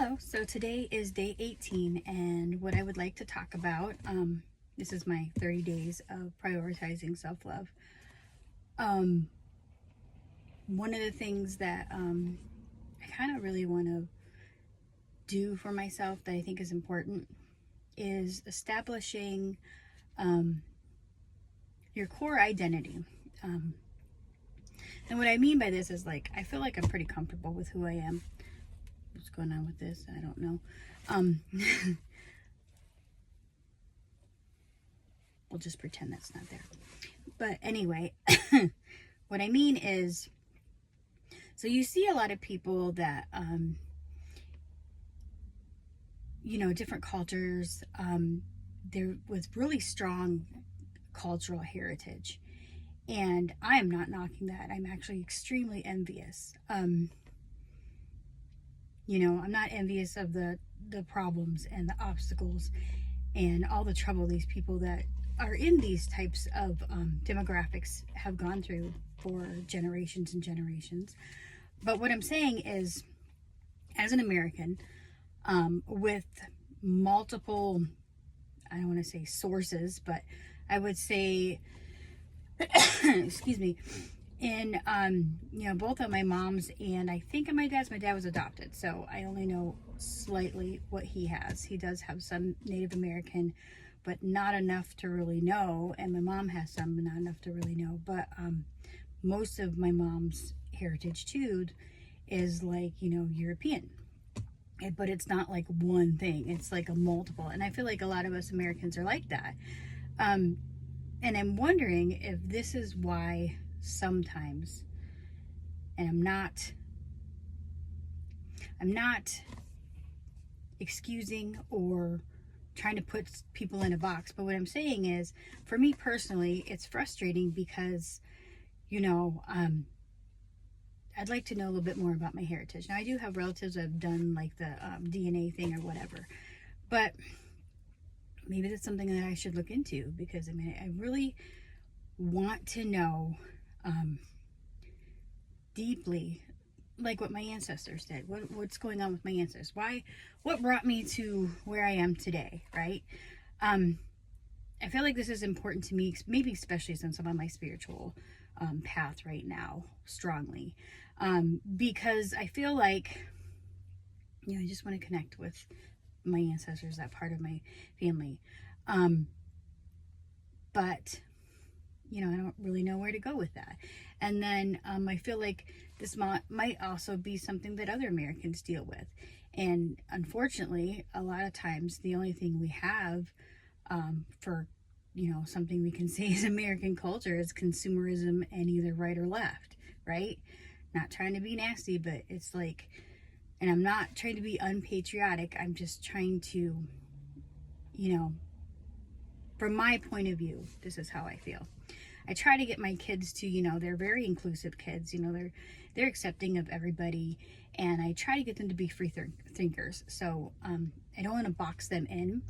Hello, so today is day 18, and what I would like to talk about, this is my 30 days of prioritizing self-love. One of the things that I kind of really want to do for myself that I think is important is establishing your core identity. And what I mean by this is, like, I feel like I'm pretty comfortable with who I am. What's going on with this? I don't know. We'll just pretend that's not there. But anyway, what I mean is, so you see a lot of people that, different cultures, they're with really strong cultural heritage. And I am not knocking that. I'm actually extremely envious. I'm not envious of the problems and the obstacles and all the trouble these people that are in these types of demographics have gone through for generations and generations. But what I'm saying is, as an American, with multiple, I don't want to say sources, but I would say, excuse me, in both of my mom's and I think in my dad's. My dad was adopted, so I only know slightly what he has. He does have some Native American, but not enough to really know, and my mom has some, but not enough to really know. But most of my mom's heritage too is like, European, but it's not like one thing, it's like a multiple. And I feel like a lot of us Americans are like that. And I'm wondering if this is why sometimes, and I'm not excusing or trying to put people in a box, but what I'm saying is, for me personally, it's frustrating because, I'd like to know a little bit more about my heritage. Now, I do have relatives that have done like the DNA thing or whatever, but maybe that's something that I should look into, because I really want to know deeply, like what my ancestors did. What's going on with my ancestors? What brought me to where I am today, right? I feel like this is important to me, maybe especially since I'm on my spiritual path right now, strongly, because I feel like, I just want to connect with my ancestors, that part of my family. But I don't really know where to go with that. And then I feel like this might also be something that other Americans deal with. And unfortunately, a lot of times the only thing we have for, something we can say is American culture is consumerism and either right or left, right? Not trying to be nasty, but it's like, and I'm not trying to be unpatriotic. I'm just trying to, from my point of view, this is how I feel. I try to get my kids to, they're very inclusive kids, they're accepting of everybody, and I try to get them to be free thinkers. So I don't want to box them in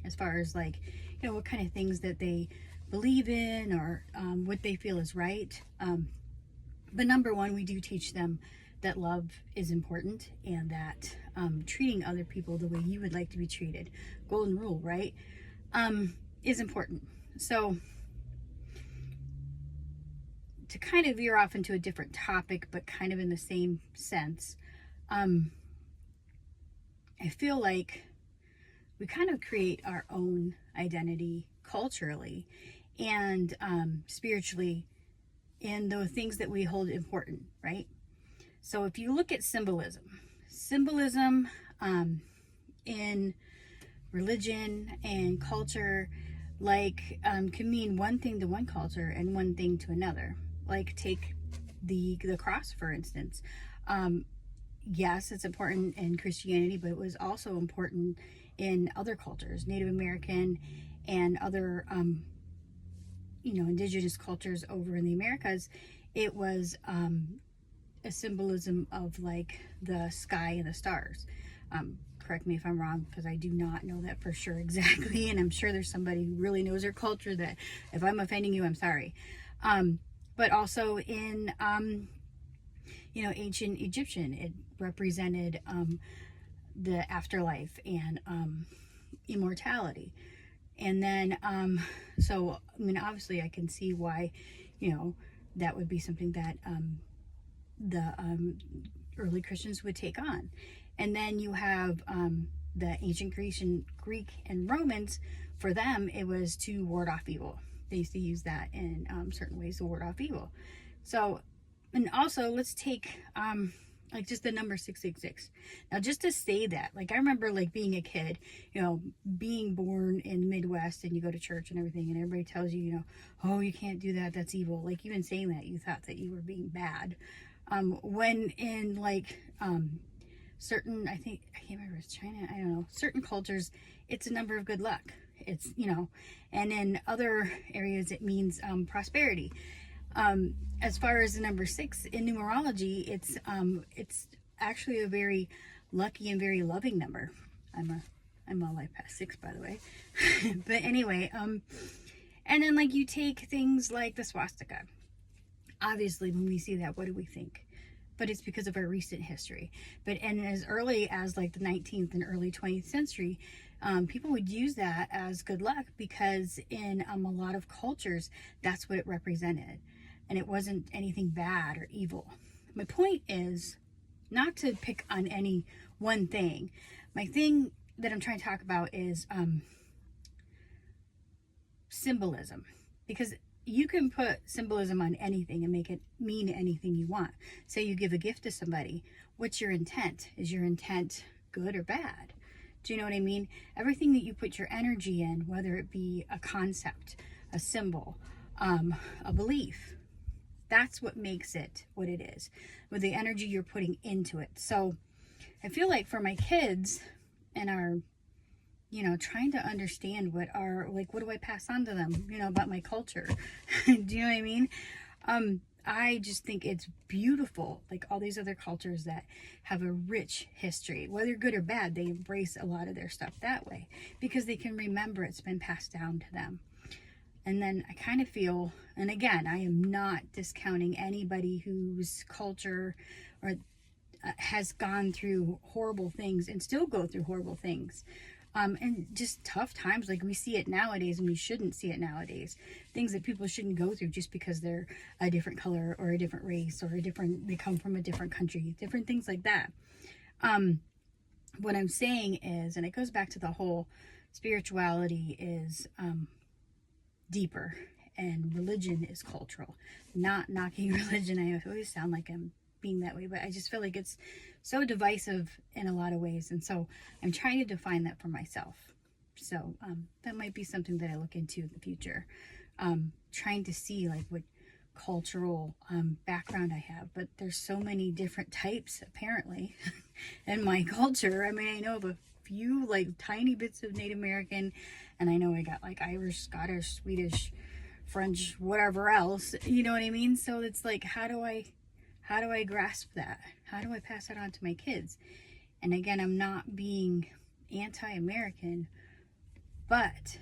as far as like, what kind of things that they believe in or what they feel is right. But number one, we do teach them that love is important, and that treating other people the way you would like to be treated, golden rule, right, is important. So to kind of veer off into a different topic, but kind of in the same sense, I feel like we kind of create our own identity culturally and spiritually in the things that we hold important, right? So if you look at symbolism in religion and culture, like, can mean one thing to one culture and one thing to another. Like, take the cross, for instance. Yes, it's important in Christianity, but it was also important in other cultures, Native American and other, indigenous cultures over in the Americas. It was a symbolism of like the sky and the stars. Correct me if I'm wrong, because I do not know that for sure exactly, and I'm sure there's somebody who really knows their culture that if I'm offending you, I'm sorry. But also in ancient Egyptian, it represented the afterlife and immortality. And then, so, I mean, obviously I can see why, that would be something that the early Christians would take on. And then you have the ancient Greek and Romans. For them, it was to ward off evil. They used to use that in certain ways to ward off evil. So, and also let's take like just the number 666. Now, just to say that, like, I remember like being a kid, being born in the Midwest, and you go to church and everything, and everybody tells you, oh, you can't do that, that's evil. Like, even saying that, you thought that you were being bad. When in like certain, I can't remember, it's China, I don't know, certain cultures, it's a number of good luck. It's, and in other areas it means prosperity. As far as the number 6 in numerology, it's actually a very lucky and very loving number. I'm all life past 6, by the way. But anyway, and then like you take things like the swastika. Obviously, when we see that, what do we think? But it's because of our recent history. And as early as like the 19th and early 20th century, people would use that as good luck, because in a lot of cultures, that's what it represented. And it wasn't anything bad or evil. My point is not to pick on any one thing. My thing that I'm trying to talk about is symbolism. Because you can put symbolism on anything and make it mean anything you want. Say you give a gift to somebody. What's your intent? Is your intent good or bad? Do you know what I mean? Everything that you put your energy in, whether it be a concept, a symbol, a belief, that's what makes it what it is, with the energy you're putting into it. So I feel like for my kids and our, trying to understand what do I pass on to them, about my culture. Do you know what I mean? I just think it's beautiful, like all these other cultures that have a rich history, whether good or bad, they embrace a lot of their stuff that way because they can remember it's been passed down to them. And then I kind of feel, and again, I am not discounting anybody whose culture or has gone through horrible things and still go through horrible things. And just tough times, like we see it nowadays, and we shouldn't see it nowadays. Things that people shouldn't go through just because they're a different color or a different race or they come from a different country, different things like that. What I'm saying is, and it goes back to the whole spirituality is deeper, and religion is cultural. Not knocking religion. I always sound like I'm being that way, but I just feel like it's so divisive in a lot of ways, and so I'm trying to define that for myself. So that might be something that I look into in the future, trying to see like what cultural background I have. But there's so many different types apparently in my culture. I mean, I know of a few like tiny bits of Native American, and I know I got like Irish, Scottish, Swedish, French, whatever else, you know what I mean? So it's like, how do I grasp that? How do I pass that on to my kids? And again, I'm not being anti-American, but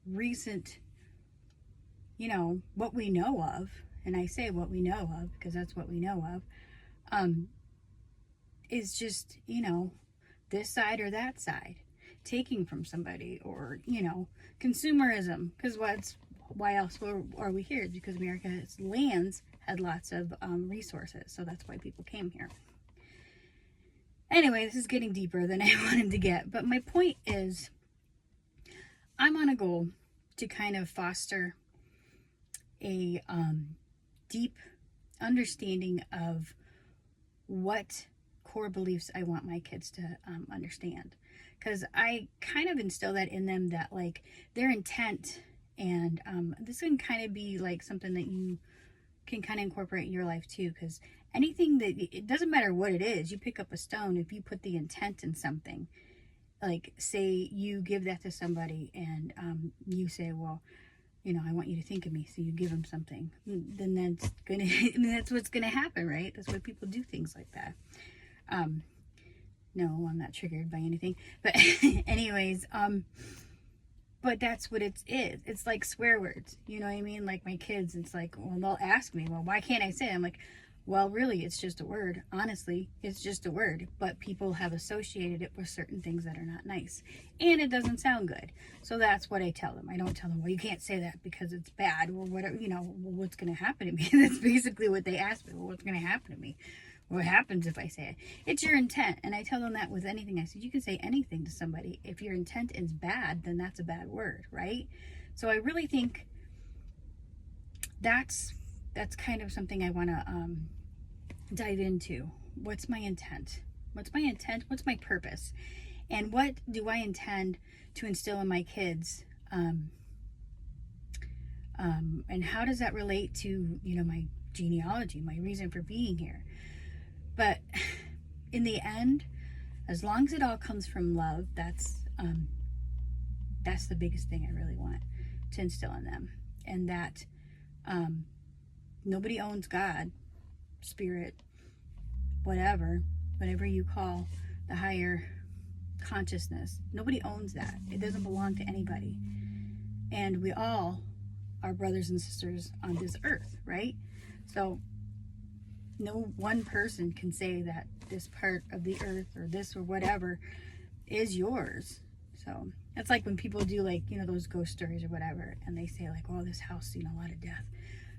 recent, what we know of, and I say what we know of because that's what we know of, is just, this side or that side, taking from somebody, or, consumerism, because why else are we here? Because America's lands had lots of resources, so that's why people came here. Anyway, this is getting deeper than I wanted to get, but my point is, I'm on a goal to kind of foster a deep understanding of what core beliefs I want my kids to understand, because I kind of instill that in them, that like their intent, and this can kind of be like something that you can kind of incorporate in your life too, because anything that, it doesn't matter what it is, you pick up a stone, if you put the intent in something, like say you give that to somebody and you say, well, I want you to think of me, so you give them something, then that's gonna that's what's gonna happen, right? That's why people do things like that. No, I'm not triggered by anything, but anyways, but that's what it is. It's like swear words, you know what I mean? Like my kids, it's like, well, they'll ask me, well, why can't I say it? I'm like, Well, really, it's just a word. Honestly, it's just a word, but people have associated it with certain things that are not nice, and it doesn't sound good. So that's what I tell them. I don't tell them, well, you can't say that because it's bad or whatever, well, what's going to happen to me? That's basically what they ask me. Well, what's going to happen to me? What happens if I say it? It's your intent. And I tell them that with anything. I said, you can say anything to somebody. If your intent is bad, then that's a bad word, right? So I really think that's kind of something I want to dive into. What's my intent? What's my intent? What's my purpose? And what do I intend to instill in my kids? And how does that relate to, my genealogy, my reason for being here? But in the end, as long as it all comes from love, that's the biggest thing I really want to instill in them. And that nobody owns God, spirit, whatever you call the higher consciousness. Nobody owns that. It doesn't belong to anybody. And we all are brothers and sisters on this earth, right? So no one person can say that this part of the earth or this or whatever is yours. So it's like when people do those ghost stories or whatever, and they say oh, this house seen a lot of death.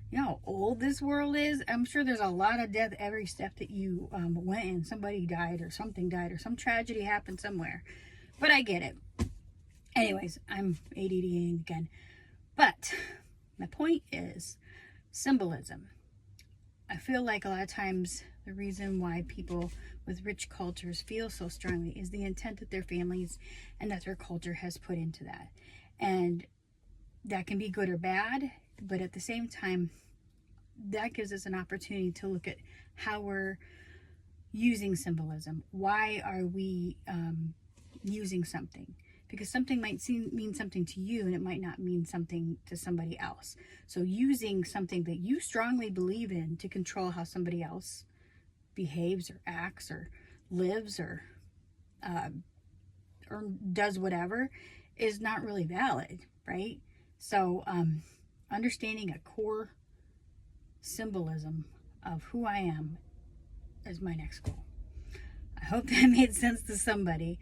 You know how old this world is? I'm sure there's a lot of death every step that you went in. Somebody died or something died or some tragedy happened somewhere. But I get it. Anyways, I'm ADDing again. But my point is symbolism. I feel like a lot of times the reason why people with rich cultures feel so strongly is the intent that their families and that their culture has put into that. And that can be good or bad, but at the same time, that gives us an opportunity to look at how we're using symbolism. Why are we using something? Because something might mean something to you and it might not mean something to somebody else. So using something that you strongly believe in to control how somebody else behaves or acts or lives or does whatever is not really valid, right? So understanding a core symbolism of who I am is my next goal. I hope that made sense to somebody.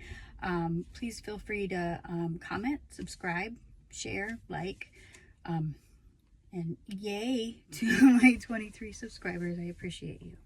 Please feel free to comment, subscribe, share, like, and yay to my 23 subscribers. I appreciate you.